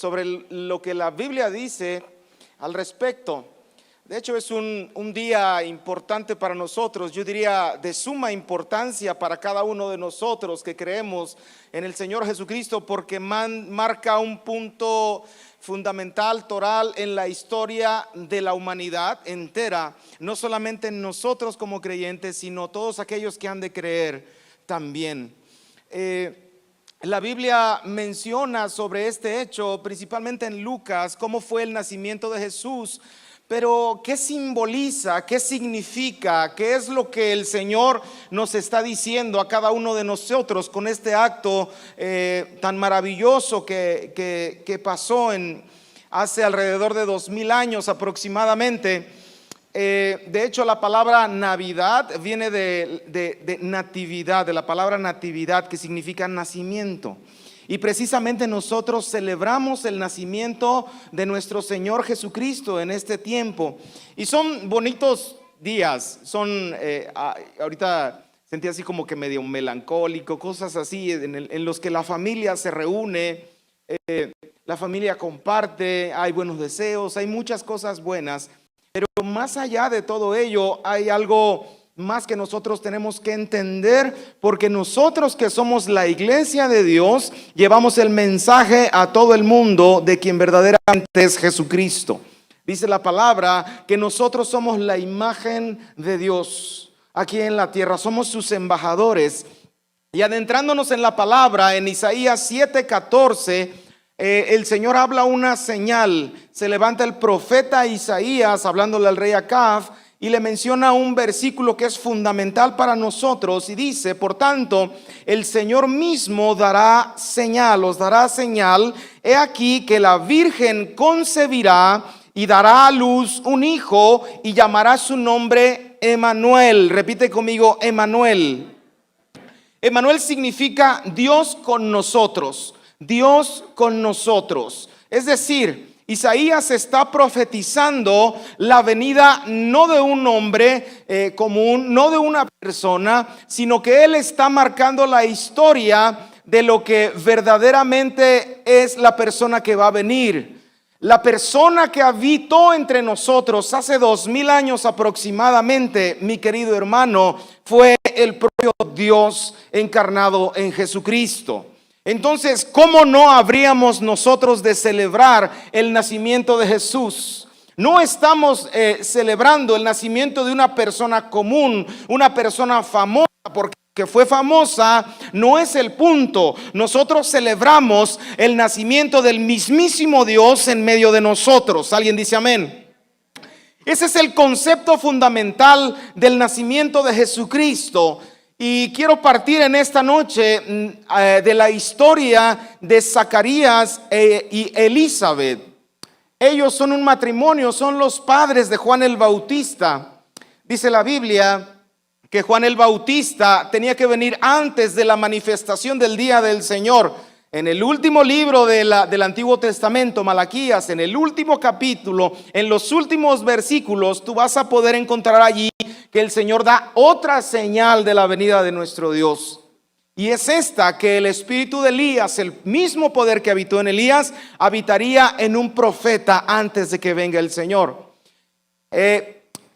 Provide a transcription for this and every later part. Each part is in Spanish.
sobre lo que la Biblia dice al respecto. De hecho, es un día importante para nosotros, yo diría de suma importancia para cada uno de nosotros que creemos en el Señor Jesucristo, porque marca un punto fundamental, toral, en la historia de la humanidad entera, no solamente nosotros como creyentes, sino todos aquellos que han de creer también. La Biblia menciona sobre este hecho, principalmente en Lucas, cómo fue el nacimiento de Jesús. Pero ¿qué simboliza? ¿Qué significa? ¿Qué es lo que el Señor nos está diciendo a cada uno de nosotros con este acto tan maravilloso que pasó hace alrededor de 2000 años aproximadamente? De hecho, la palabra Navidad viene de natividad, de la palabra natividad, que significa nacimiento. Y precisamente nosotros celebramos el nacimiento de nuestro Señor Jesucristo en este tiempo. Y son bonitos días, ahorita sentí así como que medio melancólico, cosas así, en los que la familia se reúne, la familia comparte, hay buenos deseos, hay muchas cosas buenas. Pero más allá de todo ello, hay algo más que nosotros tenemos que entender, porque nosotros que somos la iglesia de Dios, llevamos el mensaje a todo el mundo de quien verdaderamente es Jesucristo. Dice la palabra que nosotros somos la imagen de Dios aquí en la tierra, somos sus embajadores. Y adentrándonos en la palabra, en Isaías 7:14, el Señor habla una señal. Se levanta el profeta Isaías hablándole al rey Acab y le menciona un versículo que es fundamental para nosotros y dice: por tanto, el Señor mismo dará señal, os dará señal. He aquí que la virgen concebirá y dará a luz un hijo y llamará su nombre Emmanuel. Repite conmigo, Emmanuel. Emmanuel significa Dios con nosotros. Dios con nosotros. Es decir, Isaías está profetizando la venida no de un hombre común, no de una persona, sino que él está marcando la historia de lo que verdaderamente es la persona que va a venir. La persona que habitó entre nosotros hace 2000 años aproximadamente, mi querido hermano, fue el propio Dios encarnado en Jesucristo. Entonces, ¿cómo no habríamos nosotros de celebrar el nacimiento de Jesús? No estamos celebrando el nacimiento de una persona común, una persona famosa, porque que fue famosa no es el punto. Nosotros celebramos el nacimiento del mismísimo Dios en medio de nosotros. ¿Alguien dice amén? Ese es el concepto fundamental del nacimiento de Jesucristo. Y quiero partir en esta noche de la historia de Zacarías y Elizabeth. Ellos son un matrimonio, son los padres de Juan el Bautista. Dice la Biblia que Juan el Bautista tenía que venir antes de la manifestación del día del Señor. En el último libro del Antiguo Testamento, Malaquías, en el último capítulo, en los últimos versículos, tú vas a poder encontrar allí que el Señor da otra señal de la venida de nuestro Dios. Y es esta, que el espíritu de Elías, el mismo poder que habitó en Elías, habitaría en un profeta antes de que venga el Señor.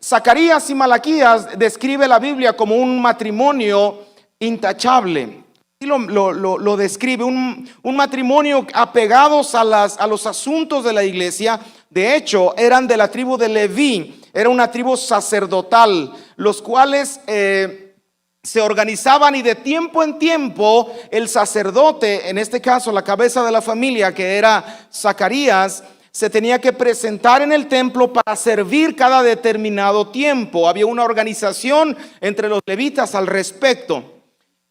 Zacarías y Malaquías describe la Biblia como un matrimonio intachable. Y lo describe, un matrimonio apegados a los asuntos de la iglesia. De hecho, eran de la tribu de Leví, era una tribu sacerdotal, los cuales se organizaban, y de tiempo en tiempo el sacerdote, en este caso la cabeza de la familia, que era Zacarías, se tenía que presentar en el templo para servir cada determinado tiempo. Había una organización entre los levitas al respecto.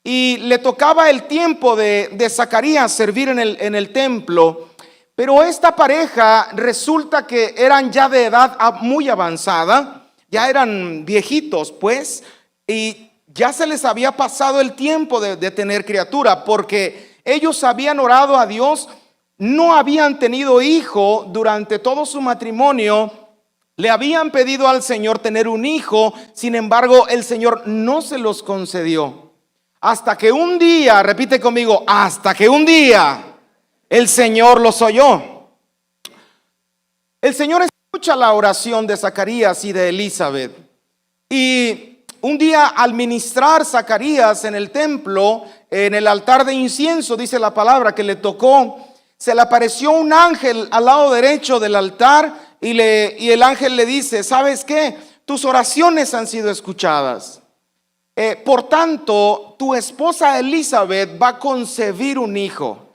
Y le tocaba el tiempo de Zacarías servir en el templo. Pero esta pareja resulta que eran ya de edad muy avanzada, ya eran viejitos pues, y ya se les había pasado el tiempo de tener criatura, porque ellos habían orado a Dios, no habían tenido hijo durante todo su matrimonio. Le habían pedido al Señor tener un hijo, sin embargo el Señor no se los concedió. Hasta que un día, repite conmigo, hasta que un día el Señor los oyó. El Señor escucha la oración de Zacarías y de Elizabeth. Y un día al ministrar Zacarías en el templo, en el altar de incienso, dice la palabra que le tocó, se le apareció un ángel al lado derecho del altar y el ángel le dice: ¿sabes qué? Tus oraciones han sido escuchadas. Por tanto, tu esposa Elizabeth va a concebir un hijo.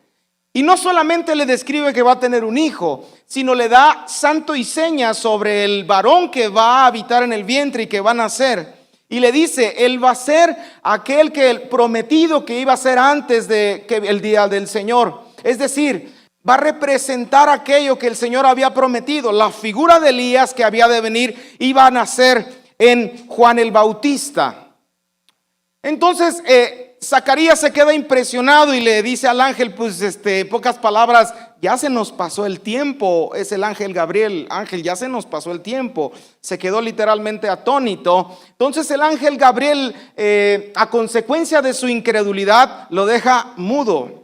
Y no solamente le describe que va a tener un hijo, sino le da santo y seña sobre el varón que va a habitar en el vientre y que va a nacer. Y le dice, él va a ser aquel que el prometido que iba a ser antes de que el día del Señor. Es decir, va a representar aquello que el Señor había prometido. La figura de Elías que había de venir iba a nacer en Juan el Bautista. Entonces, Zacarías se queda impresionado y le dice al ángel, pues pocas palabras, ya se nos pasó el tiempo. Es el ángel Gabriel: ángel, ya se nos pasó el tiempo. Se quedó literalmente atónito. Entonces el ángel Gabriel, a consecuencia de su incredulidad, lo deja mudo.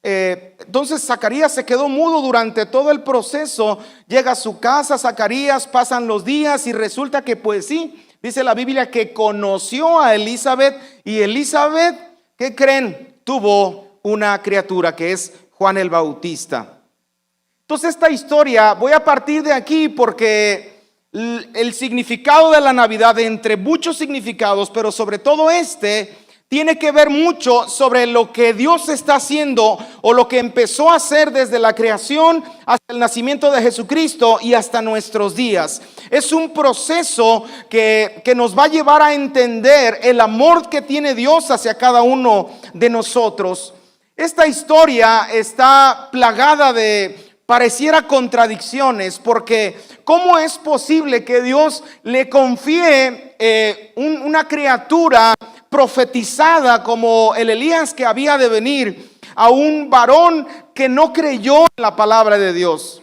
Entonces Zacarías se quedó mudo durante todo el proceso. Llega a su casa Zacarías, pasan los días y resulta que pues sí, dice la Biblia que conoció a Elizabeth, y Elizabeth, ¿qué creen? Tuvo una criatura que es Juan el Bautista. Entonces esta historia, voy a partir de aquí porque el significado de la Navidad, entre muchos significados, pero sobre todo tiene que ver mucho sobre lo que Dios está haciendo o lo que empezó a hacer desde la creación hasta el nacimiento de Jesucristo y hasta nuestros días. Es un proceso que nos va a llevar a entender el amor que tiene Dios hacia cada uno de nosotros. Esta historia está plagada de pareciera contradicciones, porque ¿cómo es posible que Dios le confíe una criatura profetizada como el Elías que había de venir a un varón que no creyó en la palabra de Dios?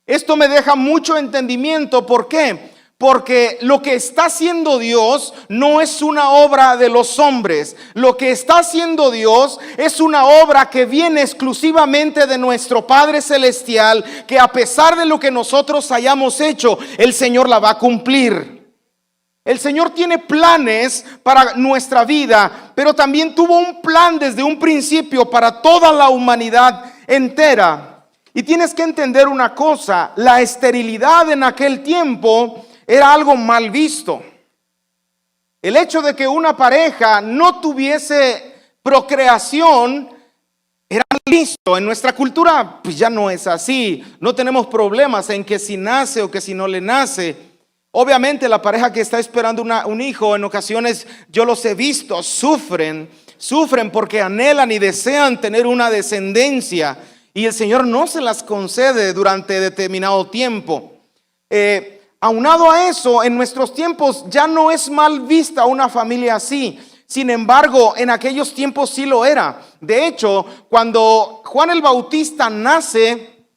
Esto me deja mucho entendimiento. ¿Por qué? Porque lo que está haciendo Dios no es una obra de los hombres. Lo que está haciendo Dios es una obra que viene exclusivamente de nuestro Padre Celestial, que a pesar de lo que nosotros hayamos hecho, el Señor la va a cumplir. El Señor tiene planes para nuestra vida, pero también tuvo un plan desde un principio para toda la humanidad entera. Y tienes que entender una cosa: la esterilidad en aquel tiempo era algo mal visto. El hecho de que una pareja no tuviese procreación era mal visto. En nuestra cultura pues ya no es así. No tenemos problemas en que si nace o que si no le nace. Obviamente la pareja que está esperando un hijo, en ocasiones yo los he visto, sufren porque anhelan y desean tener una descendencia, y el Señor no se las concede durante determinado tiempo. Aunado a eso, en nuestros tiempos ya no es mal vista una familia así. Sin embargo, en aquellos tiempos sí lo era. De hecho, cuando Juan el Bautista nace,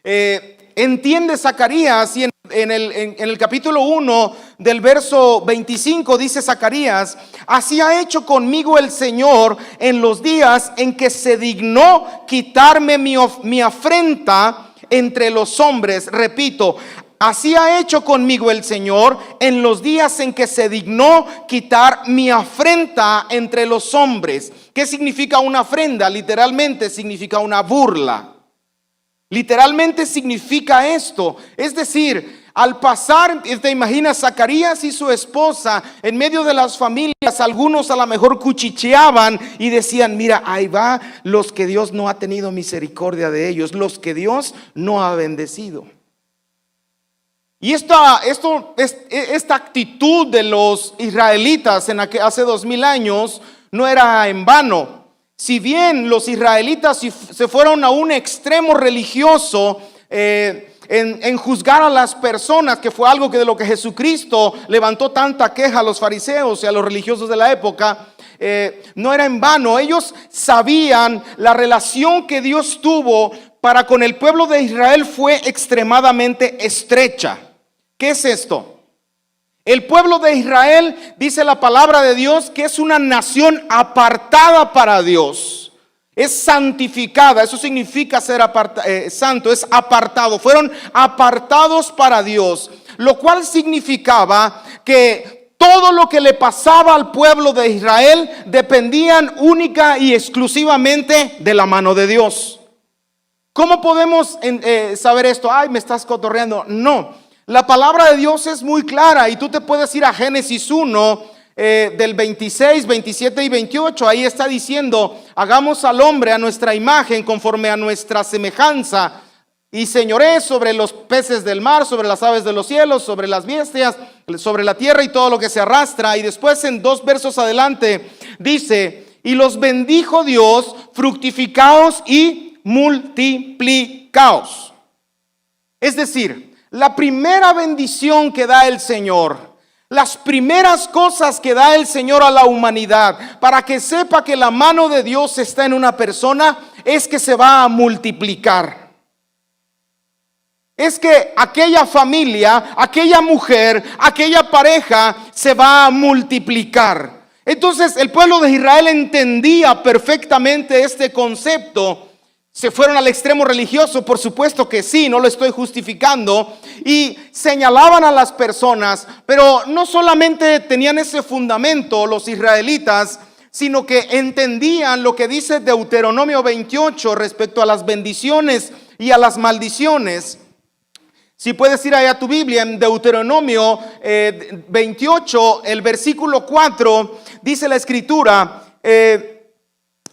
entiende Zacarías, y en el capítulo 1 del verso 25 dice Zacarías: así ha hecho conmigo el Señor en los días en que se dignó quitarme mi afrenta entre los hombres. Repito, así ha hecho conmigo el Señor en los días en que se dignó quitar mi afrenta entre los hombres. ¿Qué significa una afrenta? Literalmente significa una burla. Literalmente significa esto. Es decir, al pasar, te imaginas Zacarías y su esposa en medio de las familias, algunos a lo mejor cuchicheaban y decían: mira, ahí va los que Dios no ha tenido misericordia de ellos, los que Dios no ha bendecido. Y esta actitud de los israelitas hace 2000 años no era en vano. Si bien los israelitas se fueron a un extremo religioso en juzgar a las personas, que fue algo de lo que Jesucristo levantó tanta queja a los fariseos y a los religiosos de la época, no era en vano. Ellos sabían la relación que Dios tuvo para con el pueblo de Israel fue extremadamente estrecha. ¿Qué es esto? El pueblo de Israel, dice la palabra de Dios, que es una nación apartada para Dios. es santificada. Eso significa ser santo, es apartado. Fueron apartados para Dios, lo cual significaba que todo lo que le pasaba al pueblo de Israel dependían única y exclusivamente de la mano de Dios. ¿Cómo podemos saber esto? Ay, me estás cotorreando. No, la palabra de Dios es muy clara y tú te puedes ir a Génesis 1, del 26, 27 y 28. Ahí está diciendo: hagamos al hombre a nuestra imagen, conforme a nuestra semejanza, y señoree sobre los peces del mar, sobre las aves de los cielos, sobre las bestias, sobre la tierra y todo lo que se arrastra. Y después, en 2 versos adelante, dice: y los bendijo Dios, fructificaos y multiplicaos. Es decir, la primera bendición que da el Señor, las primeras cosas que da el Señor a la humanidad para que sepa que la mano de Dios está en una persona, es que se va a multiplicar. Es que aquella familia, aquella mujer, aquella pareja se va a multiplicar. Entonces el pueblo de Israel entendía perfectamente este concepto. ¿Se fueron al extremo religioso? Por supuesto que sí, no lo estoy justificando. Y señalaban a las personas, pero no solamente tenían ese fundamento los israelitas, sino que entendían lo que dice Deuteronomio 28 respecto a las bendiciones y a las maldiciones. Si puedes ir allá a tu Biblia, en Deuteronomio 28, el versículo 4, dice la escritura: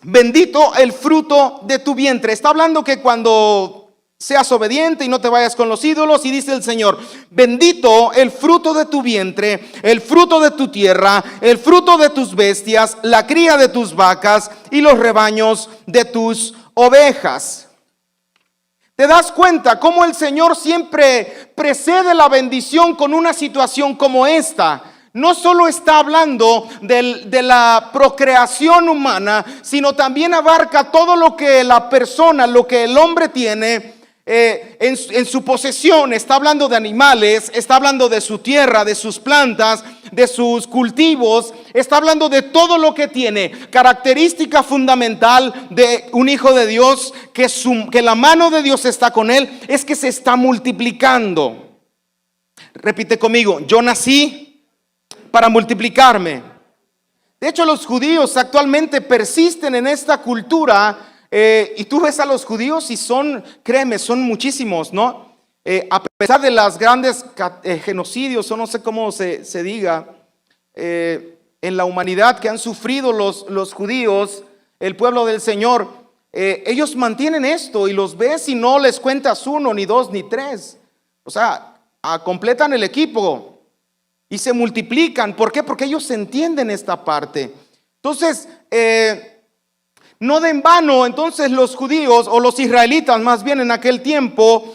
bendito el fruto de tu vientre. Está hablando que cuando seas obediente y no te vayas con los ídolos, y dice el Señor: bendito el fruto de tu vientre, el fruto de tu tierra, el fruto de tus bestias, la cría de tus vacas y los rebaños de tus ovejas. ¿Te das cuenta cómo el Señor siempre precede la bendición con una situación como esta? No solo está hablando de la procreación humana, sino también abarca todo lo que la persona, lo que el hombre tiene en su posesión. Está hablando de animales, está hablando de su tierra, de sus plantas, de sus cultivos. Está hablando de todo lo que tiene. Característica fundamental de un hijo de Dios, que la mano de Dios está con él, es que se está multiplicando. Repite conmigo: yo nací para multiplicarme. De hecho, los judíos actualmente persisten en esta cultura, y tú ves a los judíos y son, créeme, son muchísimos, ¿no? A pesar de las grandes genocidios, o no sé cómo se diga, en la humanidad que han sufrido los judíos, el pueblo del Señor, ellos mantienen esto y los ves y no les cuentas 1, ni 2, ni 3. O sea, completan el equipo. Y se multiplican. ¿Por qué? Porque ellos entienden esta parte. Entonces, no de en vano, entonces los judíos, o los israelitas más bien en aquel tiempo,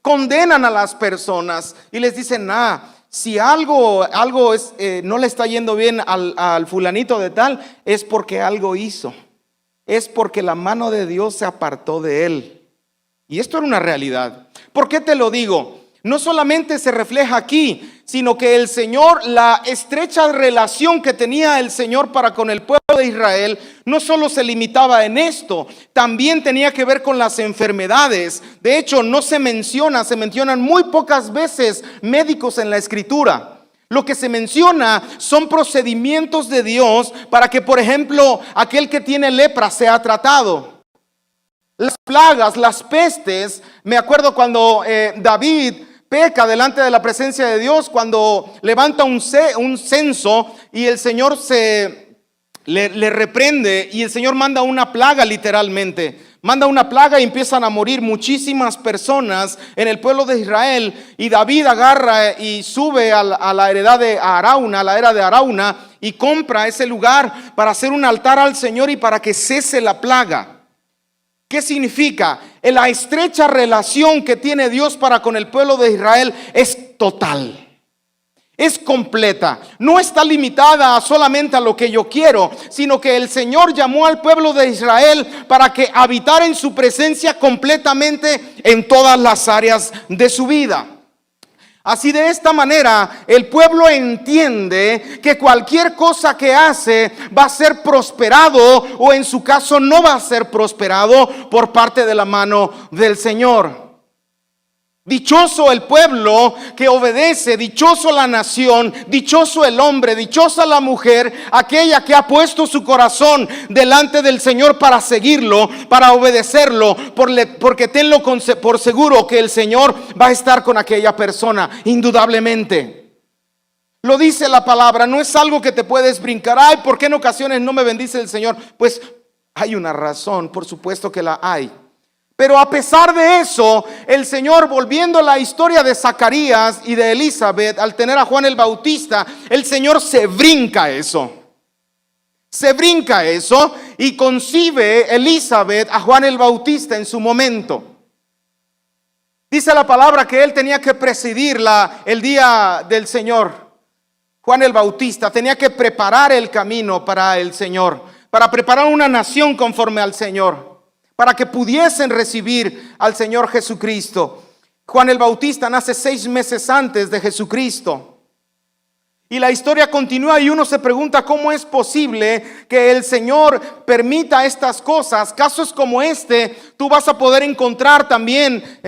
condenan a las personas y les dicen: si algo es, no le está yendo bien al fulanito de tal, es porque algo hizo. Es porque la mano de Dios se apartó de él. Y esto era una realidad. ¿Por qué te lo digo? No solamente se refleja aquí, sino que el Señor, la estrecha relación que tenía el Señor para con el pueblo de Israel, no solo se limitaba en esto, también tenía que ver con las enfermedades. De hecho, se mencionan muy pocas veces médicos en la Escritura. Lo que se menciona son procedimientos de Dios para que, por ejemplo, aquel que tiene lepra sea tratado. Las plagas, las pestes, me acuerdo cuando David peca delante de la presencia de Dios, cuando levanta un censo y el Señor le reprende, y el Señor manda una plaga, literalmente. Manda una plaga y empiezan a morir muchísimas personas en el pueblo de Israel. Y David agarra y sube a la heredad de Arauna, a la era de Arauna, y compra ese lugar para hacer un altar al Señor y para que cese la plaga. ¿Qué significa? La estrecha relación que tiene Dios para con el pueblo de Israel es total, es completa. No está limitada solamente a lo que yo quiero, sino que el Señor llamó al pueblo de Israel para que habitara en su presencia completamente en todas las áreas de su vida. Así de esta manera el pueblo entiende que cualquier cosa que hace va a ser prosperado, o en su caso no va a ser prosperado por parte de la mano del Señor. Dichoso el pueblo que obedece, dichoso la nación, dichoso el hombre, dichosa la mujer, aquella que ha puesto su corazón delante del Señor para seguirlo, para obedecerlo, porque tenlo por seguro que el Señor va a estar con aquella persona, indudablemente. Lo dice la palabra, no es algo que te puedes brincar. Ay, ¿por qué en ocasiones no me bendice el Señor? Pues hay una razón, por supuesto que la hay. Pero a pesar de eso, el Señor, volviendo a la historia de Zacarías y de Elizabeth, al tener a Juan el Bautista, el Señor se brinca eso. Se brinca eso y concibe Elizabeth a Juan el Bautista en su momento. Dice la palabra que él tenía que presidir el día del Señor. Juan el Bautista tenía que preparar el camino para el Señor, para preparar una nación conforme al Señor, para que pudiesen recibir al Señor Jesucristo. Juan el Bautista nace 6 meses antes de Jesucristo. Y la historia continúa y uno se pregunta cómo es posible que el Señor permita estas cosas. Casos como este tú vas a poder encontrar también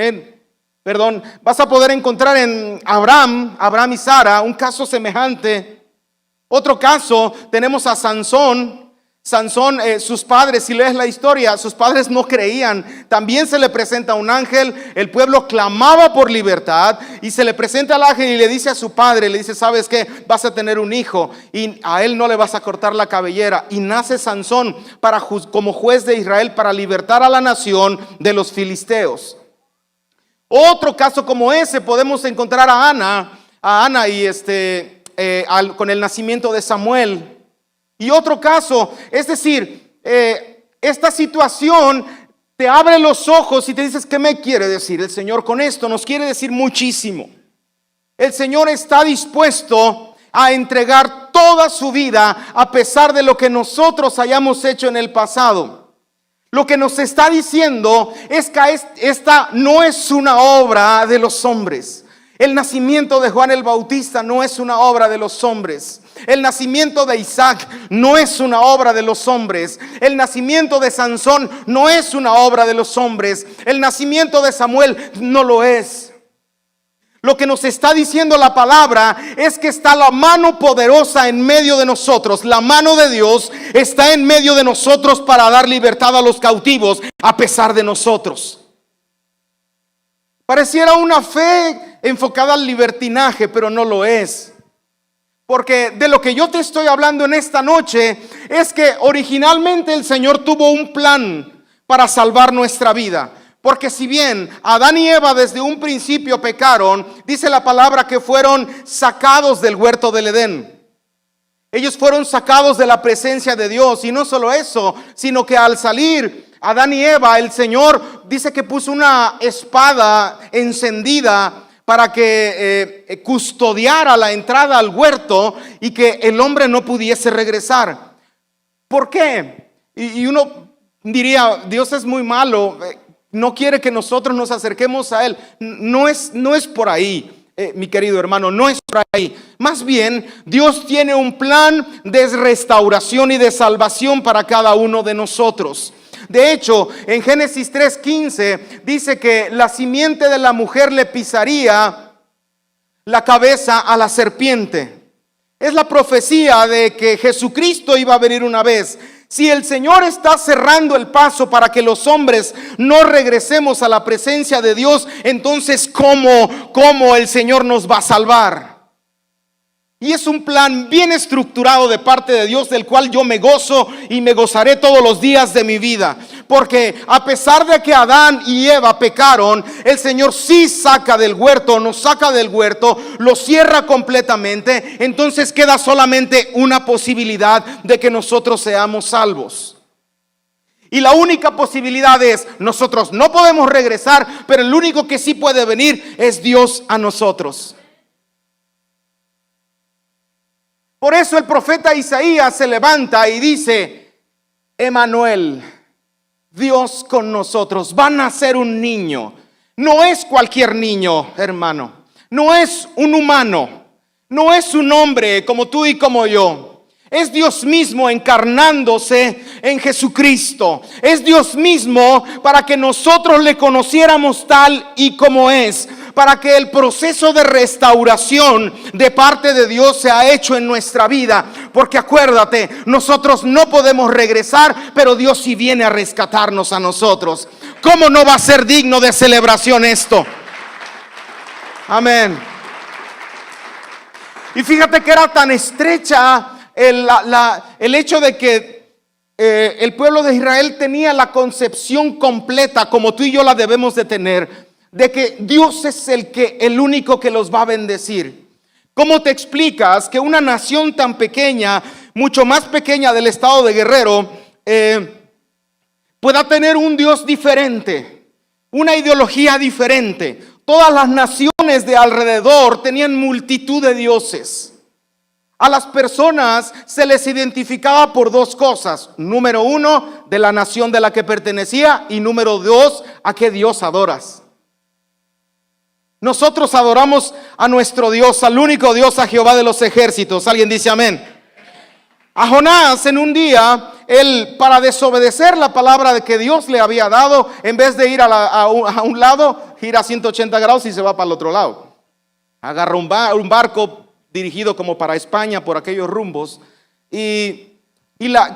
vas a poder encontrar en Abraham y Sara, un caso semejante. Otro caso, tenemos a Sansón, sus padres, si lees la historia, sus padres no creían. También se le presenta un ángel, el pueblo clamaba por libertad y se le presenta al ángel y le dice a su padre, le dice, ¿sabes qué? Vas a tener un hijo y a él no le vas a cortar la cabellera. Y nace Sansón como juez de Israel para libertar a la nación de los filisteos. Otro caso como ese podemos encontrar a Ana y con el nacimiento de Samuel. Y otro caso, es decir, esta situación te abre los ojos y te dices, ¿qué me quiere decir el Señor con esto? Nos quiere decir muchísimo. El Señor está dispuesto a entregar toda su vida a pesar de lo que nosotros hayamos hecho en el pasado. Lo que nos está diciendo es que esta no es una obra de los hombres. El nacimiento de Juan el Bautista no es una obra de los hombres. El nacimiento de Isaac no es una obra de los hombres. El nacimiento de Sansón no es una obra de los hombres. El nacimiento de Samuel no lo es. Lo que nos está diciendo la palabra es que está la mano poderosa en medio de nosotros. La mano de Dios está en medio de nosotros para dar libertad a los cautivos a pesar de nosotros. Pareciera una fe enfocada al libertinaje, pero no lo es. Porque de lo que yo te estoy hablando en esta noche es que originalmente el Señor tuvo un plan para salvar nuestra vida. Porque si bien Adán y Eva desde un principio pecaron, dice la palabra que fueron sacados del huerto del Edén. Ellos fueron sacados de la presencia de Dios. Y no solo eso, sino que al salir Adán y Eva, el Señor dice que puso una espada encendida para que custodiara la entrada al huerto y que el hombre no pudiese regresar. ¿Por qué? Y uno diría, Dios es muy malo, no quiere que nosotros nos acerquemos a Él. No es por ahí, mi querido hermano, no es por ahí. Más bien, Dios tiene un plan de restauración y de salvación para cada uno de nosotros. De hecho, en Génesis 3:15 dice que la simiente de la mujer le pisaría la cabeza a la serpiente. Es la profecía de que Jesucristo iba a venir una vez. Si el Señor está cerrando el paso para que los hombres no regresemos a la presencia de Dios, entonces ¿cómo el Señor nos va a salvar? Y es un plan bien estructurado de parte de Dios, del cual yo me gozo y me gozaré todos los días de mi vida. Porque a pesar de que Adán y Eva pecaron, el Señor sí saca del huerto, nos saca del huerto, lo cierra completamente. Entonces queda solamente una posibilidad de que nosotros seamos salvos. Y la única posibilidad es, nosotros no podemos regresar, pero el único que sí puede venir es Dios a nosotros. Por eso el profeta Isaías se levanta y dice, Emanuel, Dios con nosotros, va a nacer un niño. No es cualquier niño, hermano. no es un humano, no es un hombre como tú y como yo. Es Dios mismo encarnándose en Jesucristo. Es Dios mismo para que nosotros le conociéramos tal y como es. Para que el proceso de restauración de parte de Dios sea hecho en nuestra vida. Porque acuérdate, nosotros no podemos regresar, pero Dios sí viene a rescatarnos a nosotros. ¿Cómo no va a ser digno de celebración esto? Amén. Y fíjate que era tan estrecha el hecho de que el pueblo de Israel tenía la concepción completa, como tú y yo la debemos de tener, de que Dios es el único que los va a bendecir. ¿Cómo te explicas que una nación tan pequeña, mucho más pequeña del estado de Guerrero, pueda tener un Dios diferente, una ideología diferente? Todas las naciones de alrededor tenían multitud de dioses. A las personas se les identificaba por dos cosas. Número uno, de la nación de la que pertenecía, y número dos, a qué Dios adoras. Nosotros adoramos a nuestro Dios, al único Dios, a Jehová de los ejércitos. ¿Alguien dice amén? A Jonás en un día, él, para desobedecer la palabra de que Dios le había dado, en vez de ir a un lado, gira 180 grados y se va para el otro lado. Agarra un barco dirigido como para España por aquellos rumbos,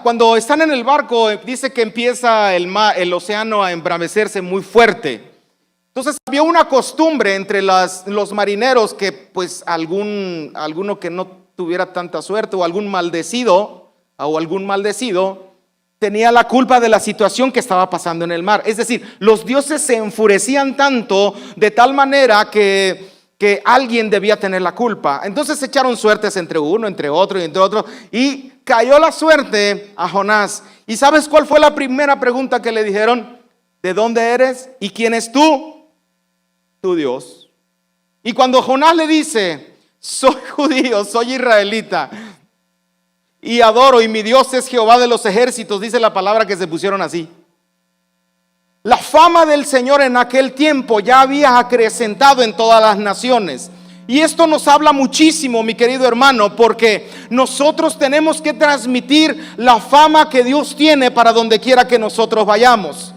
cuando están en el barco dice que empieza el océano a embravecerse muy fuerte. Entonces había una costumbre entre los marineros que pues alguno que no tuviera tanta suerte o algún maldecido tenía la culpa de la situación que estaba pasando en el mar. Es decir, los dioses se enfurecían tanto de tal manera que alguien debía tener la culpa. Entonces se echaron suertes entre uno, entre otro y entre otro, y cayó la suerte a Jonás. ¿Y sabes cuál fue la primera pregunta que le dijeron? ¿De dónde eres? ¿Y quién es tú? Tu Dios. Y cuando Jonás le dice, soy judío, soy israelita y adoro, y mi Dios es Jehová de los ejércitos, dice la palabra que se pusieron así. La fama del Señor en aquel tiempo ya había acrecentado en todas las naciones. Y esto nos habla muchísimo, mi querido hermano, porque nosotros tenemos que transmitir la fama que Dios tiene para donde quiera que nosotros vayamos.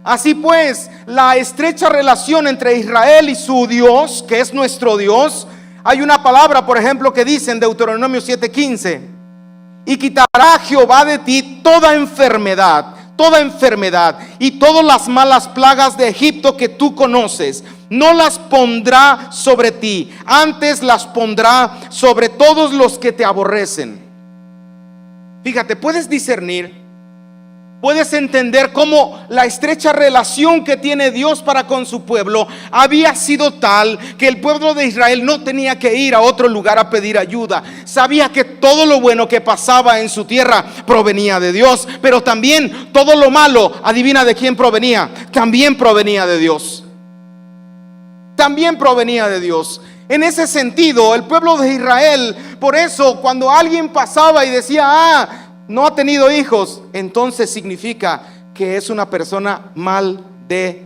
Así pues, la estrecha relación entre Israel y su Dios, que es nuestro Dios, hay una palabra, por ejemplo, que dice en Deuteronomio 7:15: y quitará Jehová de ti toda enfermedad y todas las malas plagas de Egipto que tú conoces. No las pondrá sobre ti, antes las pondrá sobre todos los que te aborrecen. Fíjate, puedes discernir, puedes entender cómo la estrecha relación que tiene Dios para con su pueblo había sido tal que el pueblo de Israel no tenía que ir a otro lugar a pedir ayuda. Sabía que todo lo bueno que pasaba en su tierra provenía de Dios, pero también todo lo malo, adivina de quién provenía. También provenía de Dios. También provenía de Dios. En ese sentido, el pueblo de Israel, por eso cuando alguien pasaba y decía, no ha tenido hijos, entonces significa que es una persona maldecida.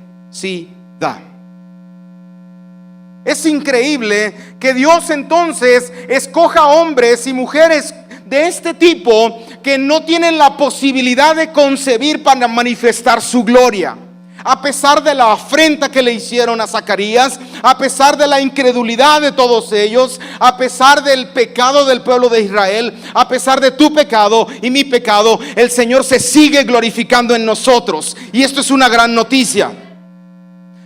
Es increíble que Dios entonces escoja hombres y mujeres de este tipo que no tienen la posibilidad de concebir para manifestar su gloria. A pesar de la afrenta que le hicieron a Zacarías, a pesar de la incredulidad de todos ellos, a pesar del pecado del pueblo de Israel, a pesar de tu pecado y mi pecado, el Señor se sigue glorificando en nosotros. Y esto es una gran noticia.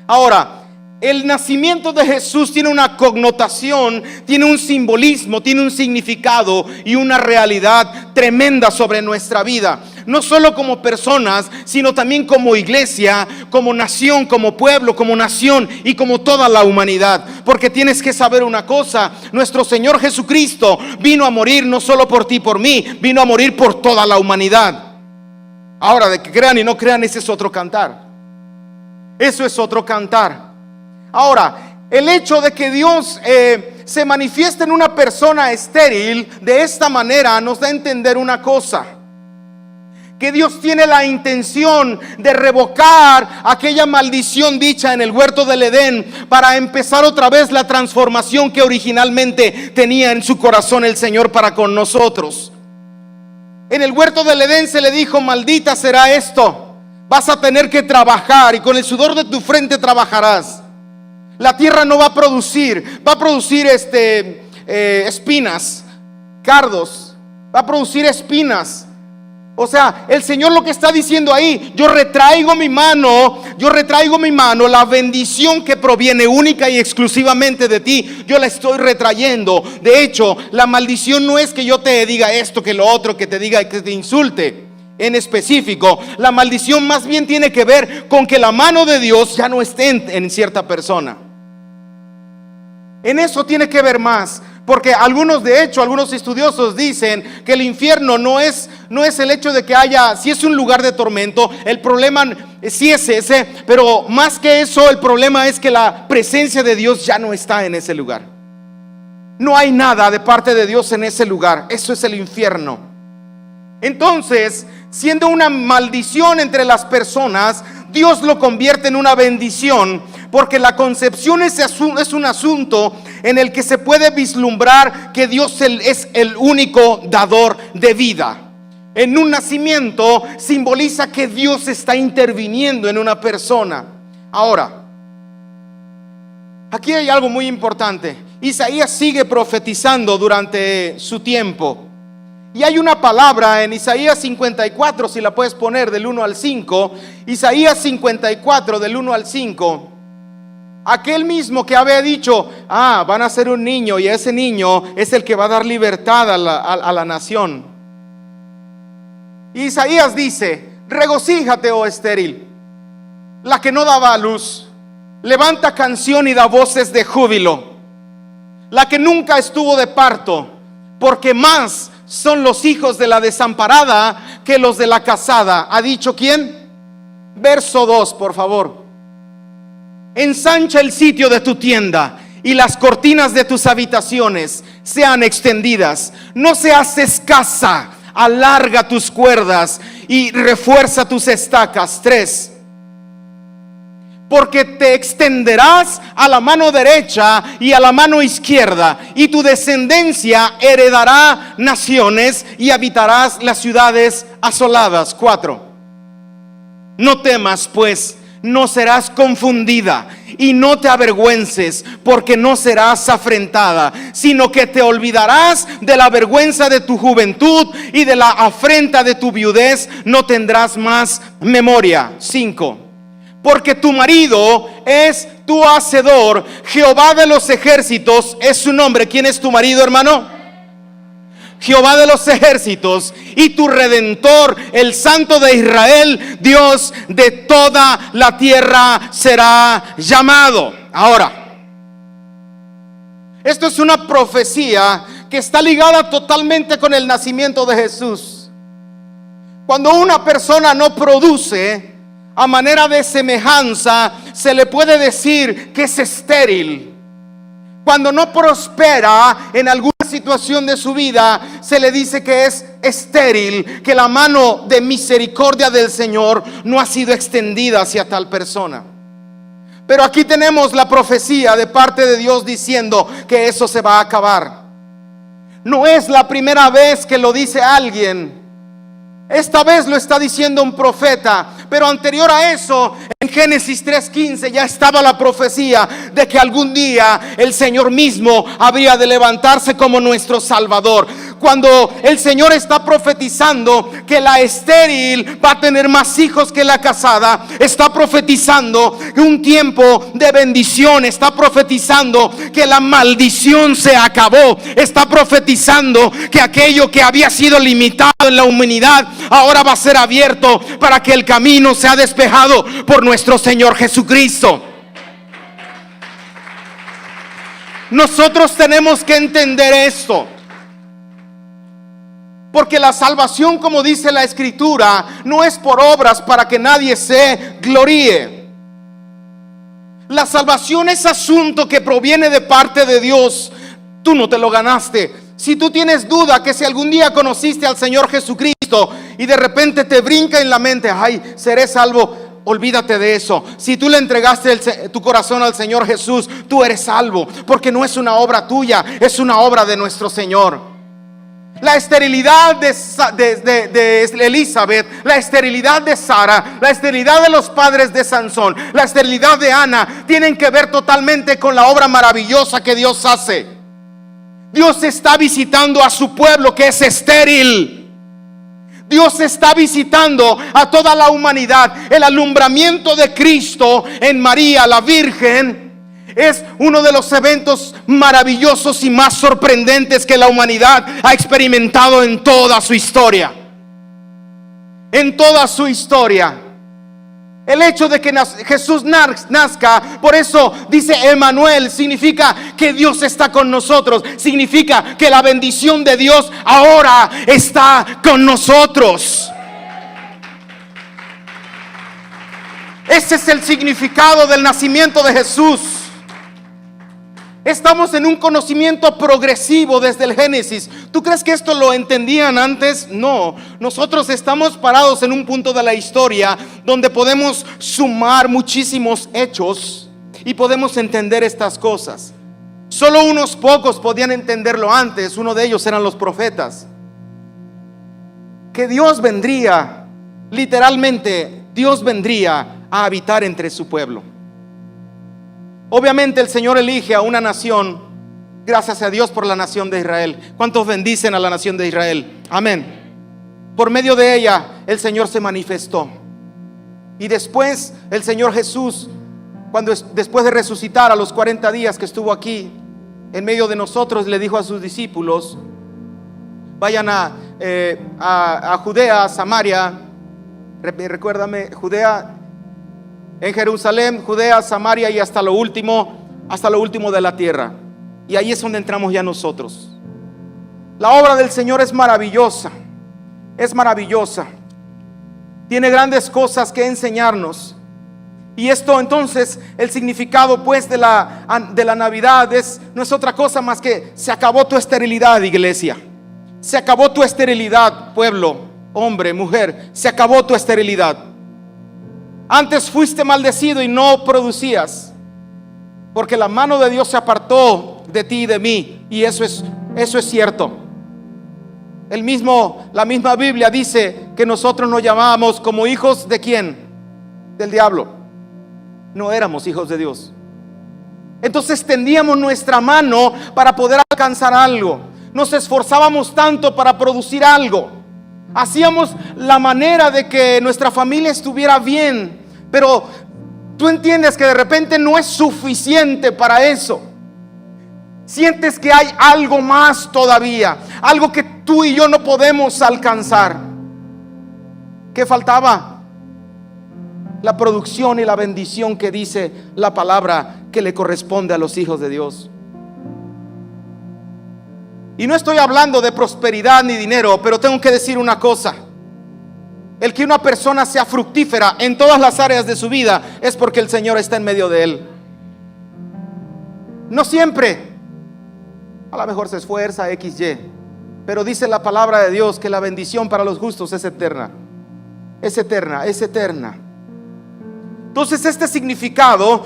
Ahora, el nacimiento de Jesús tiene una connotación, tiene un simbolismo, tiene un significado y una realidad tremenda sobre nuestra vida. No solo como personas, sino también como iglesia, como nación, como pueblo, como nación y como toda la humanidad. Porque tienes que saber una cosa: nuestro Señor Jesucristo vino a morir no solo por ti y por mí, vino a morir por toda la humanidad. Ahora, de que crean y no crean, ese es otro cantar. Eso es otro cantar. Ahora, el hecho de que Dios se manifieste en una persona estéril de esta manera nos da a entender una cosa: que Dios tiene la intención de revocar aquella maldición dicha en el huerto del Edén para empezar otra vez la transformación que originalmente tenía en su corazón el Señor para con nosotros. En el huerto del Edén se le dijo: maldita será esto, vas a tener que trabajar y con el sudor de tu frente trabajarás. La tierra no va a producir, va a producir espinas, cardos, va a producir espinas. O sea, el Señor lo que está diciendo ahí: yo retraigo mi mano, la bendición que proviene única y exclusivamente de ti, yo la estoy retrayendo. De hecho, la maldición no es que yo te diga esto, que lo otro, que te diga, que te insulte en específico. La maldición más bien tiene que ver con que la mano de Dios ya no esté en cierta persona. En eso tiene que ver más. Porque algunos estudiosos dicen que el infierno no es el hecho de que haya, si es un lugar de tormento, el problema sí es ese, pero más que eso, el problema es que la presencia de Dios ya no está en ese lugar. No hay nada de parte de Dios en ese lugar. Eso es el infierno. Entonces, siendo una maldición entre las personas, Dios lo convierte en una bendición, porque la concepción es un asunto en el que se puede vislumbrar que Dios es el único dador de vida. En un nacimiento simboliza que Dios está interviniendo en una persona. Ahora, aquí hay algo muy importante. Isaías sigue profetizando durante su tiempo. Y hay una palabra en Isaías 54, si la puedes poner del 1 al 5. Isaías 54 del 1 al 5. Aquel mismo que había dicho: van a ser un niño, y ese niño es el que va a dar libertad a la nación. Isaías dice: regocíjate, oh estéril, la que no daba a luz, levanta canción y da voces de júbilo, la que nunca estuvo de parto, porque más son los hijos de la desamparada que los de la casada. ¿Ha dicho quién? Verso 2, por favor. Ensancha el sitio de tu tienda y las cortinas de tus habitaciones sean extendidas. No seas escasa, alarga tus cuerdas y refuerza tus estacas. 3. Porque te extenderás a la mano derecha y a la mano izquierda, y tu descendencia heredará naciones y habitarás las ciudades asoladas. 4. No temas, pues, no serás confundida, y no te avergüences, porque no serás afrentada, sino que te olvidarás de la vergüenza de tu juventud, y de la afrenta de tu viudez no tendrás más memoria. 5. Porque tu marido es tu hacedor, Jehová de los ejércitos es su nombre. ¿Quién es tu marido, hermano? Jehová de los ejércitos, y tu redentor, el Santo de Israel, Dios de toda la tierra será llamado. Ahora, esto es una profecía que está ligada totalmente con el nacimiento de Jesús. Cuando una persona no produce, a manera de semejanza, se le puede decir que es estéril. Cuando no prospera en alguna situación de su vida, se le dice que es estéril, que la mano de misericordia del Señor no ha sido extendida hacia tal persona. Pero aquí tenemos la profecía de parte de Dios diciendo que eso se va a acabar. No es la primera vez que lo dice alguien. Esta vez lo está diciendo un profeta, pero anterior a eso, en Génesis 3:15 ya estaba la profecía de que algún día el Señor mismo habría de levantarse como nuestro Salvador. Cuando el Señor está profetizando que la estéril va a tener más hijos que la casada, está profetizando un tiempo de bendición, está profetizando que la maldición se acabó, está profetizando que aquello que había sido limitado en la humanidad ahora va a ser abierto para que el camino sea despejado por nuestro Señor Jesucristo. Nosotros tenemos que entender esto, porque la salvación, como dice la Escritura, no es por obras para que nadie se gloríe. La salvación es asunto que proviene de parte de Dios. Tú no te lo ganaste. Si tú tienes duda que si algún día conociste al Señor Jesucristo y de repente te brinca en la mente, ay, seré salvo. Olvídate de eso. Si tú le entregaste tu corazón al Señor Jesús, tú eres salvo, porque no es una obra tuya, es una obra de nuestro Señor. La esterilidad de Elizabeth, la esterilidad de Sara, la esterilidad de los padres de Sansón, la esterilidad de Ana, tienen que ver totalmente con la obra maravillosa que Dios hace. Dios está visitando a su pueblo que es estéril. Dios está visitando a toda la humanidad. El alumbramiento de Cristo en María, la Virgen, es uno de los eventos maravillosos y más sorprendentes que la humanidad ha experimentado en toda su historia. En toda su historia. El hecho de que Jesús nazca, por eso dice Emmanuel, significa que Dios está con nosotros. Significa que la bendición de Dios ahora está con nosotros. Ese es el significado del nacimiento de Jesús. Estamos en un conocimiento progresivo desde el Génesis. ¿Tú crees que esto lo entendían antes? No. Nosotros estamos parados en un punto de la historia donde podemos sumar muchísimos hechos y podemos entender estas cosas. Solo unos pocos podían entenderlo antes. Uno de ellos eran los profetas. Que Dios vendría, literalmente, Dios vendría a habitar entre su pueblo. Obviamente el Señor elige a una nación. Gracias a Dios por la nación de Israel. ¿Cuántos bendicen a la nación de Israel? Amén. Por medio de ella el Señor se manifestó. Y después el Señor Jesús, después de resucitar a los 40 días que estuvo aquí en medio de nosotros, le dijo a sus discípulos: vayan a Judea, a Samaria. Recuérdame, Judea, en Jerusalén, Judea, Samaria y hasta lo último de la tierra. Y ahí es donde entramos ya nosotros. La obra del Señor es maravillosa. Es maravillosa. Tiene grandes cosas que enseñarnos. Y esto entonces, el significado pues de la Navidad no es otra cosa más que se acabó tu esterilidad, iglesia. Se acabó tu esterilidad, pueblo, hombre, mujer. Se acabó tu esterilidad. Antes fuiste maldecido y no producías, porque la mano de Dios se apartó de ti y de mí. Y eso es cierto. La misma Biblia dice que nosotros nos llamábamos como hijos de ¿quién? Del diablo. No éramos hijos de Dios. Entonces tendíamos nuestra mano para poder alcanzar algo. Nos esforzábamos tanto para producir algo. Hacíamos la manera de que nuestra familia estuviera bien, pero tú entiendes que de repente no es suficiente para eso. Sientes que hay algo más todavía, algo que tú y yo no podemos alcanzar. ¿Qué faltaba? La producción y la bendición que dice la palabra que le corresponde a los hijos de Dios. Y no estoy hablando de prosperidad ni dinero, pero tengo que decir una cosa: el que una persona sea fructífera en todas las áreas de su vida es porque el Señor está en medio de él. No siempre, a lo mejor se esfuerza XY, pero dice la palabra de Dios que la bendición para los justos es eterna. Es eterna, es eterna. Entonces este significado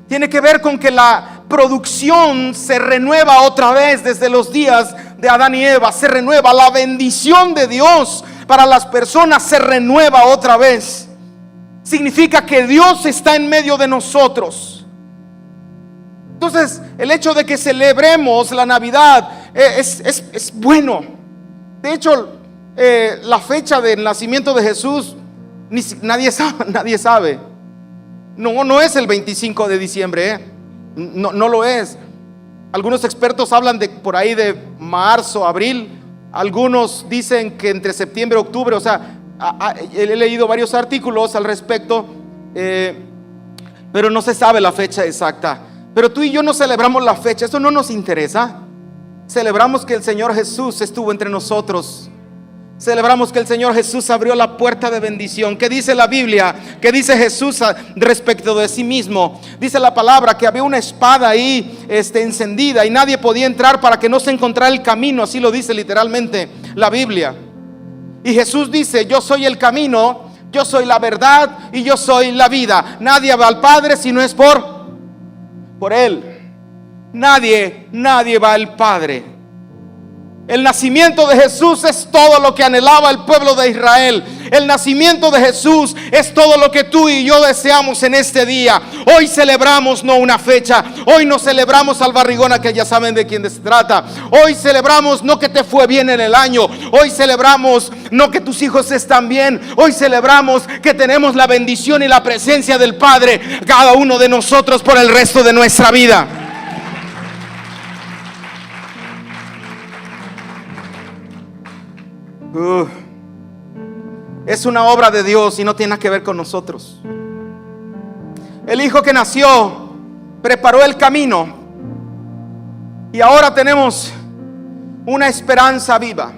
tiene que ver con que la producción se renueva otra vez desde los días de Adán y Eva. Se renueva, la bendición de Dios para las personas se renueva otra vez. Significa que Dios está en medio de nosotros. Entonces el hecho de que celebremos la Navidad es bueno. De hecho la fecha del nacimiento de Jesús nadie sabe. No es el 25 de diciembre, no lo es. Algunos expertos hablan de por ahí de marzo, abril. Algunos dicen que entre septiembre y octubre. O sea, he leído varios artículos al respecto, pero no se sabe la fecha exacta. Pero tú y yo no celebramos la fecha, eso no nos interesa. Celebramos que el Señor Jesús estuvo entre nosotros. Celebramos que el Señor Jesús abrió la puerta de bendición. ¿Qué dice la Biblia? ¿Qué dice Jesús respecto de sí mismo? Dice la palabra que había una espada ahí encendida y nadie podía entrar para que no se encontrara el camino. Así lo dice literalmente la Biblia. Y Jesús dice: yo soy el camino, yo soy la verdad y yo soy la vida. Nadie va al Padre si no es por Él. Nadie va al Padre. El nacimiento de Jesús es todo lo que anhelaba el pueblo de Israel. El nacimiento de Jesús es todo lo que tú y yo deseamos en este día. Hoy celebramos no una fecha. Hoy no celebramos al Barrigona, que ya saben de quién se trata. Hoy celebramos no que te fue bien en el año. Hoy celebramos no que tus hijos están bien. Hoy celebramos que tenemos la bendición y la presencia del Padre, cada uno de nosotros, por el resto de nuestra vida. Es una obra de Dios y no tiene nada que ver con nosotros. El hijo que nació preparó el camino y ahora tenemos una esperanza viva.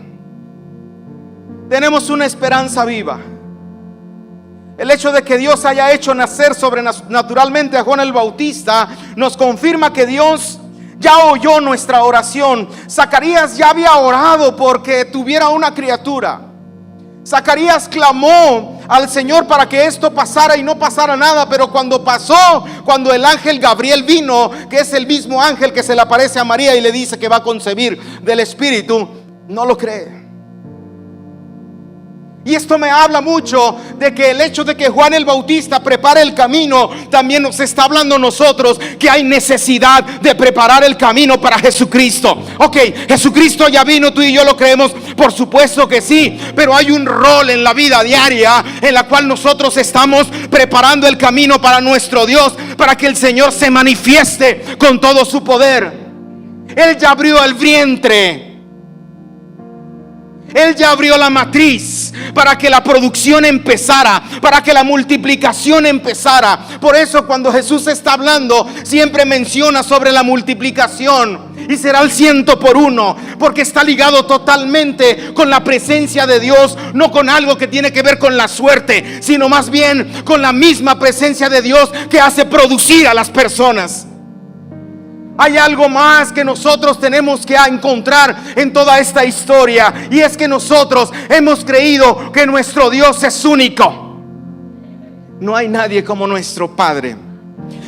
Tenemos una esperanza viva. El hecho de que Dios haya hecho nacer sobrenaturalmente a Juan el Bautista nos confirma que Dios ya oyó nuestra oración. Zacarías ya había orado porque tuviera una criatura. Zacarías clamó al Señor para que esto pasara y no pasara nada. Pero cuando pasó, cuando el ángel Gabriel vino, que es el mismo ángel que se le aparece a María y le dice que va a concebir del Espíritu, no lo cree. Y esto me habla mucho de que el hecho de que Juan el Bautista prepare el camino, también nos está hablando a nosotros que hay necesidad de preparar el camino para Jesucristo. Ok, Jesucristo ya vino, tú y yo lo creemos, por supuesto que sí, pero hay un rol en la vida diaria en la cual nosotros estamos preparando el camino para nuestro Dios, para que el Señor se manifieste con todo su poder. Él ya abrió el vientre. Él ya abrió la matriz para que la producción empezara, para que la multiplicación empezara. Por eso cuando Jesús está hablando, siempre menciona sobre la multiplicación. Y será el 100 por 1, porque está ligado totalmente con la presencia de Dios, no con algo que tiene que ver con la suerte, sino más bien con la misma presencia de Dios que hace producir a las personas. Hay algo más que nosotros tenemos que encontrar en toda esta historia, y es que nosotros hemos creído que nuestro Dios es único. No hay nadie como nuestro Padre.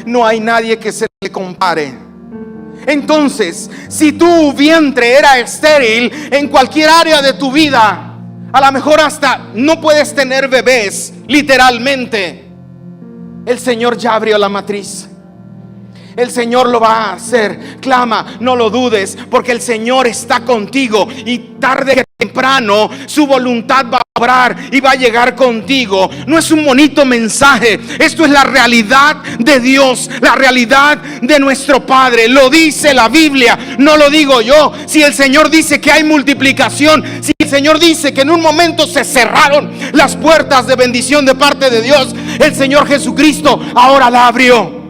No hay nadie que se le compare. Entonces, si tu vientre era estéril en cualquier área de tu vida, a lo mejor hasta no puedes tener bebés, literalmente, el Señor ya abrió la matriz. El Señor lo va a hacer. Clama, no lo dudes, porque el Señor está contigo, y tarde que temprano su voluntad va a obrar y va a llegar contigo. No es un bonito mensaje, esto es la realidad de Dios, la realidad de nuestro Padre. Lo dice la Biblia, no lo digo yo. Si el Señor dice que hay multiplicación, si el Señor dice que en un momento se cerraron las puertas de bendición de parte de Dios, el Señor Jesucristo ahora la abrió.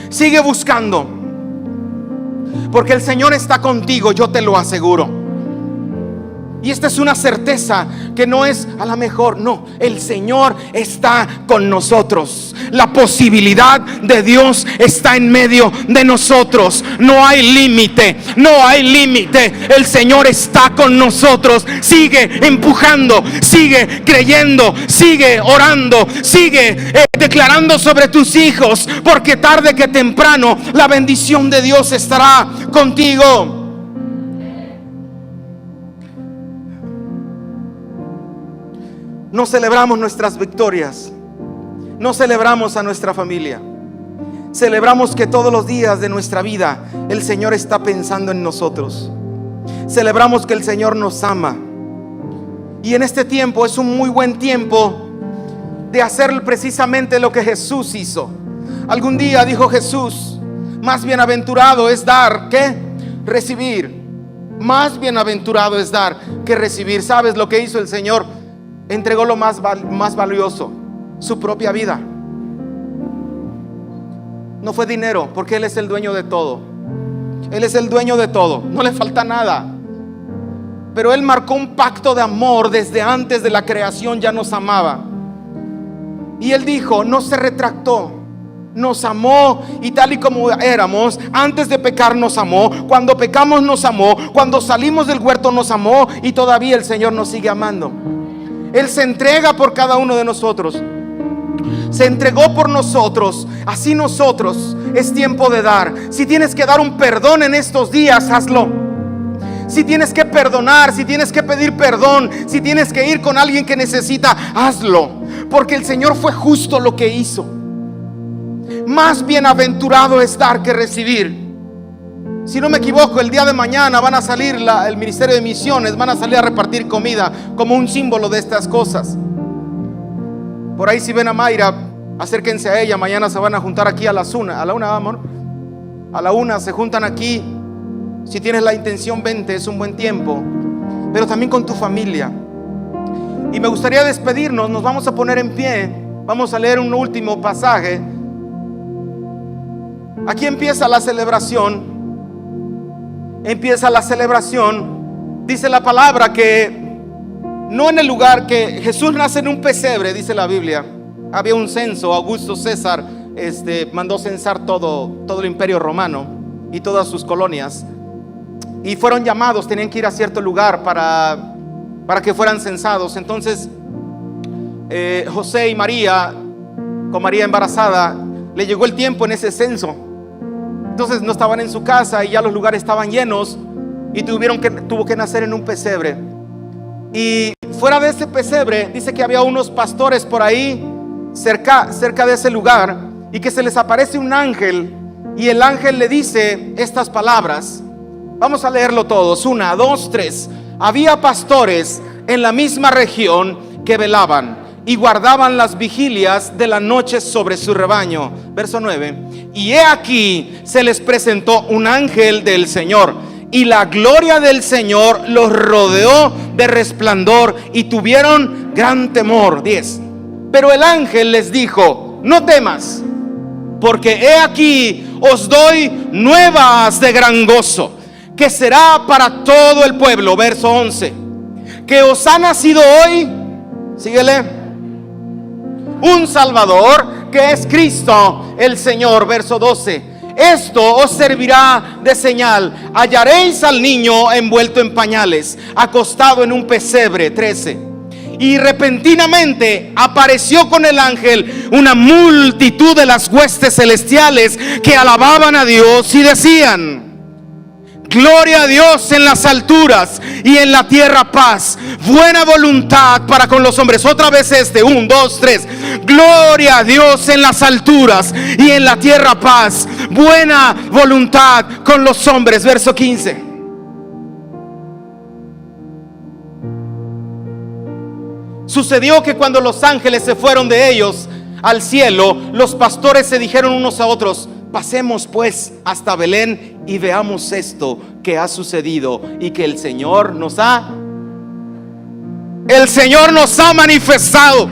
Sigue buscando, porque el Señor está contigo, yo te lo aseguro. Y esta es una certeza que no es a la mejor, no, el Señor está con nosotros. La posibilidad de Dios está en medio de nosotros. No hay límite, no hay límite. El Señor está con nosotros. Sigue empujando, sigue creyendo, sigue orando, sigue declarando sobre tus hijos, porque tarde que temprano la bendición de Dios estará contigo. No celebramos nuestras victorias, no celebramos a nuestra familia. Celebramos que todos los días de nuestra vida el Señor está pensando en nosotros. Celebramos que el Señor nos ama. Y en este tiempo es un muy buen tiempo de hacer precisamente lo que Jesús hizo. Algún día dijo Jesús: más bienaventurado es dar que recibir. Más bienaventurado es dar que recibir. ¿Sabes lo que hizo el Señor? Entregó lo más valioso, su propia vida. No fue dinero, porque Él es el dueño de todo. Él es el dueño de todo, no le falta nada. Pero Él marcó un pacto de amor desde antes de la creación, ya nos amaba. Y Él dijo, no se retractó. nos amó, y tal y como éramos antes de pecar nos amó, cuando pecamos nos amó, cuando salimos del huerto nos amó, y todavía el Señor nos sigue amando. Él se entrega por cada uno de nosotros. Se entregó por nosotros. Así nosotros es tiempo de dar. Si tienes que dar un perdón en estos días, hazlo. Si tienes que perdonar, si tienes que pedir perdón, si tienes que ir con alguien que necesita, hazlo, porque el Señor fue justo lo que hizo. Más bienaventurado es dar que recibir. Si no me equivoco, el día de mañana van a salir el Ministerio de Misiones, van a salir a repartir comida como un símbolo de estas cosas. Por ahí, si ven a Mayra, acérquense a ella. Mañana se van a juntar aquí a las 1. A la 1, amor. A la 1 se juntan aquí. Si tienes la intención, vente, es un buen tiempo. Pero también con tu familia. Y me gustaría despedirnos. Nos vamos a poner en pie. Vamos a leer un último pasaje. Aquí empieza la celebración. Empieza la celebración. Dice la palabra que no en el lugar, que Jesús nace en un pesebre, dice la Biblia. Había un censo. Augusto César mandó censar todo el imperio romano y todas sus colonias, y fueron llamados, tenían que ir a cierto lugar para que fueran censados. Entonces José y María, con María embarazada, le llegó el tiempo en ese censo. Entonces no estaban en su casa y ya los lugares estaban llenos, y tuvo que nacer en un pesebre. Y fuera de ese pesebre dice que había unos pastores por ahí cerca de ese lugar, y que se les aparece un ángel, y el ángel le dice estas palabras. Vamos a leerlo todos. 1, 2, 3. Había pastores en la misma región que velaban y guardaban las vigilias de la noche sobre su rebaño. Verso 9. Y he aquí, se les presentó un ángel del Señor, y la gloria del Señor los rodeó de resplandor, y tuvieron gran temor. 10. Pero el ángel les dijo: no temas, porque he aquí os doy nuevas de gran gozo, que será para todo el pueblo. Verso 11. Que os ha nacido hoy, síguele, un Salvador, que es Cristo el Señor. Verso 12. Esto os servirá de señal: hallaréis al niño envuelto en pañales, acostado en un pesebre. 13. Y repentinamente apareció con el ángel una multitud de las huestes celestiales que alababan a Dios y decían: gloria a Dios en las alturas, y en la tierra paz, buena voluntad para con los hombres. Otra vez 1, 2, 3. Gloria a Dios en las alturas, y en la tierra paz, buena voluntad con los hombres. Verso 15. Sucedió que cuando los ángeles se fueron de ellos al cielo, los pastores se dijeron unos a otros: pasemos pues hasta Belén y veamos esto que ha sucedido y que el Señor nos ha manifestado.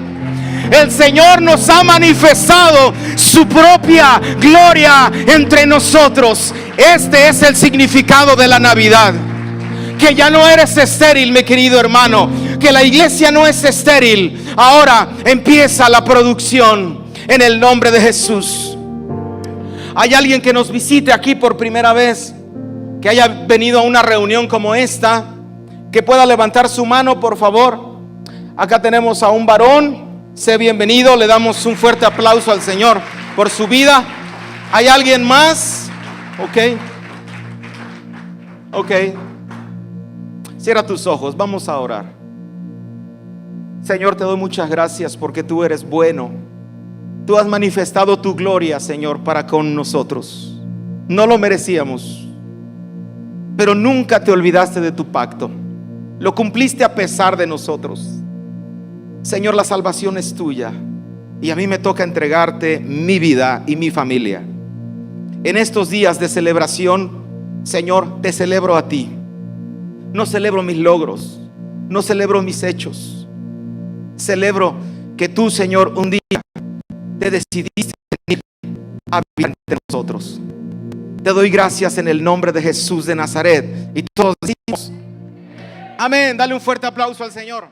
El Señor nos ha manifestado su propia gloria entre nosotros. Este es el significado de la Navidad. Que ya no eres estéril, mi querido hermano. Que la iglesia no es estéril. Ahora empieza la producción en el nombre de Jesús. Hay alguien que nos visite aquí por primera vez, que haya venido a una reunión como esta, que pueda levantar su mano, por favor. Acá tenemos a un varón. Sé bienvenido. Le damos un fuerte aplauso al Señor por su vida. ¿Hay alguien más? Ok. Cierra tus ojos, vamos a orar. Señor, te doy muchas gracias porque tú eres bueno. Tú has manifestado tu gloria, Señor, para con nosotros. No lo merecíamos, pero nunca te olvidaste de tu pacto. Lo cumpliste a pesar de nosotros. Señor, la salvación es tuya, y a mí me toca entregarte mi vida y mi familia. En estos días de celebración, Señor, te celebro a ti. No celebro mis logros, no celebro mis hechos. Celebro que tú, Señor, un día te decidiste venir a vivir entre nosotros. Te doy gracias en el nombre de Jesús de Nazaret. Y todos decimos amén. Dale un fuerte aplauso al Señor.